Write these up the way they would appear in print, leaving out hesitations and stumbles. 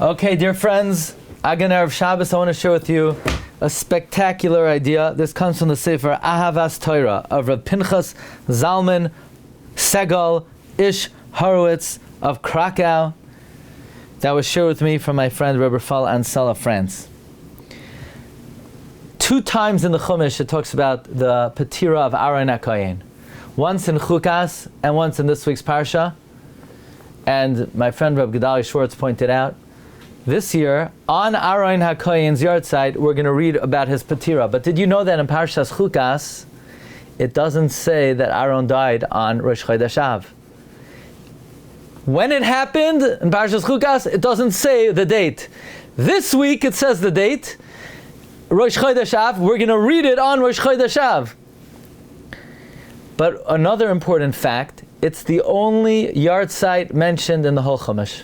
Okay, dear friends, Agan Erev Shabbos, I want to share with you a spectacular idea. This comes from the Sefer Ahavas Torah of Rabbi Pinchas Zalman Segal Ish Horowitz of Krakow. That was shared with me from my friend Rabbi Fal Ansel of France. 2 times in the Chumash it talks about the Patira of Aaron HaKohen. Once in Chukas and once in this week's Parsha. And my friend Rabbi Gedalia Schwartz pointed out, this year, on Aaron HaKohen's Yahrtzeit, we're going to read about his Patira. But did you know that in Parshas Chukas, it doesn't say that Aaron died on Rosh Chodesh Av? When it happened in Parshas Chukas, it doesn't say the date. This week it says the date, Rosh Chodesh Av. We're going to read it on Rosh Chodesh Av. But another important fact, it's the only Yahrtzeit mentioned in the whole Chumash.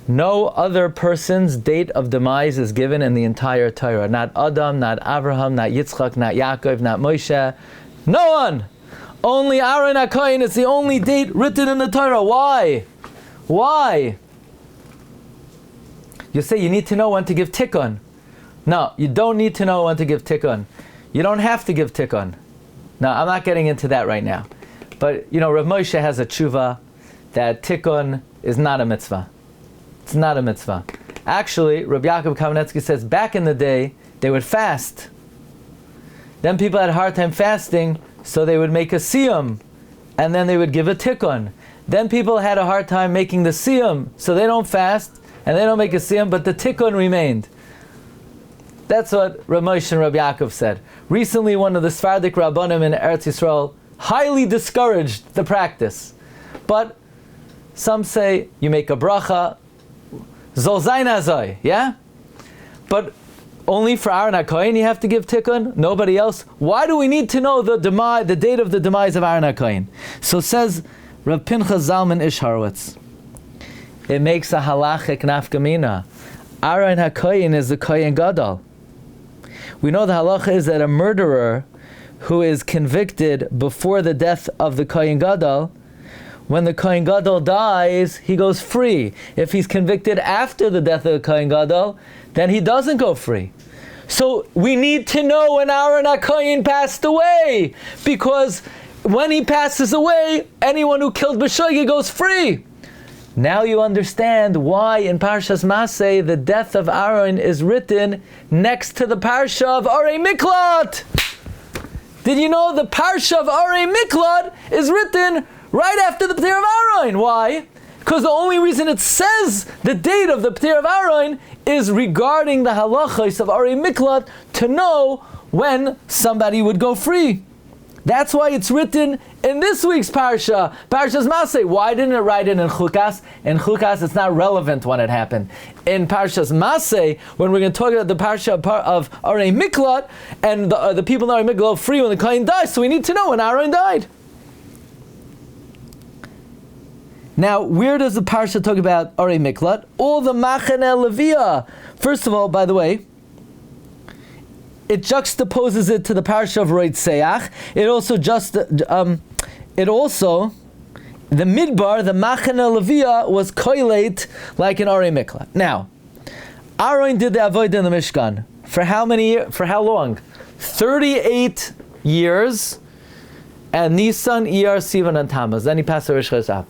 No other person's date of demise is given in the entire Torah. Not Adam, not Abraham, not Yitzchak, not Yaakov, not Moshe. No one! Only Aaron HaKohen is the only date written in the Torah. Why? Why? You say you need to know when to give Tikkun. No, you don't need to know when to give Tikkun. You don't have to give Tikkun. No, I'm not getting into that right now. But, you know, Rav Moshe has a tshuva that Tikkun is not a mitzvah. It's not a mitzvah. Actually, Rabbi Yaakov Kamenetsky says back in the day, they would fast. Then people had a hard time fasting, so they would make a siyum, and then they would give a tikkun. Then people had a hard time making the siyum, so they don't fast, and they don't make a siyum, but the tikkun remained. That's what Rav Moshe and Rabbi Yaakov said. Recently, one of the Sephardic Rabbanim in Eretz Yisrael highly discouraged the practice. But some say you make a bracha, Zol zayin hazoi, yeah? But only for Aaron HaKohen you have to give tikkun, nobody else. Why do we need to know the date of the demise of Aaron HaKohen? So says Rav Pinchas Zalman Ish Horowitz. It makes a halachic nafkamina. Aaron HaKohen is the Kohen Gadol. We know the halacha is that a murderer who is convicted before the death of the Kohen Gadol, when the Kohen Gadol dies, he goes free. If he's convicted after the death of the Kohen Gadol, then he doesn't go free. So we need to know when Aaron HaKohen passed away, because when he passes away, anyone who killed B'shogi goes free. Now you understand why in Parshas Maseh the death of Aaron is written next to the Parsha of Arei Miklat. Did you know the Parsha of Arei Miklat is written right after the Patira of Aaron? Why? Because the only reason it says the date of the Patira of Aaron is regarding the halachos of Arei Miklat to know when somebody would go free. That's why it's written in this week's Parsha, Parshas Maseh. Why didn't it write it in Chukas? In Chukas, it's not relevant when it happened. In Parshas Maseh, when we're going to talk about the Parsha of Arei Miklat, and the people in Arei Miklat go free when the Kohen dies, so we need to know when Aaron died. Now, where does the Parsha talk about Arei Miklat? All the Machon Leviah. First of all, by the way, it juxtaposes it to the Parsha of Yahrtzeit. The Midbar, the Machon Leviah, was koilate like an Arei Miklat. Now, Aaron did the avodah in the Mishkan. For how long? 38 years, and Nisan, Iyar, Sivan, and Tammuz. Then he passed Rosh Chodesh Av.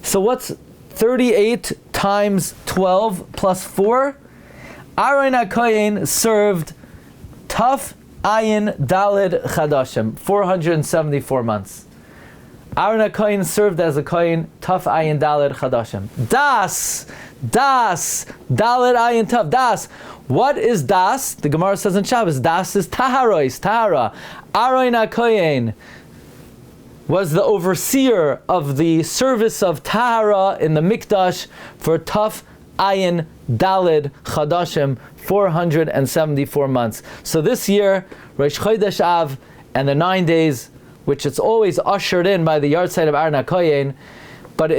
So what's 38 times 12 plus 4? Aaron HaKohen served Taf Ayin Daled Chadashim, 474 months. Aaron HaKohen served as a Kohen Taf Ayin Daled Chadashim. Das, Daled Ayin Taf, Das. What is Das? The Gemara says in Shabbos, Das is Tahara. Aaron HaKohen was the overseer of the service of Tahara in the Mikdash for Taf Ayin Daled Chadashim, 474 months. So this year, Rosh Chodesh Av and the 9 days, which it's always ushered in by the Yahrtzeit of Aaron HaKohen, but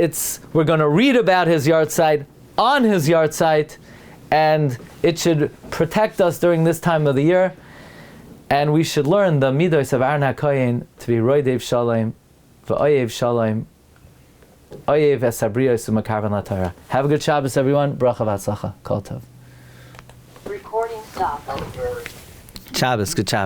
we're going to read about his Yahrtzeit on his Yahrtzeit, and it should protect us during this time of the year. And we should learn the midos of Aaron HaKohen to be Roidev Shalom, V'oyev Shalom, Oyev esabriyos u'makarvan laTorah. Have a good Shabbos, everyone. Bracha v'atzlacha. Kol tov. Recording stopped. Shabbos, good Shabbos.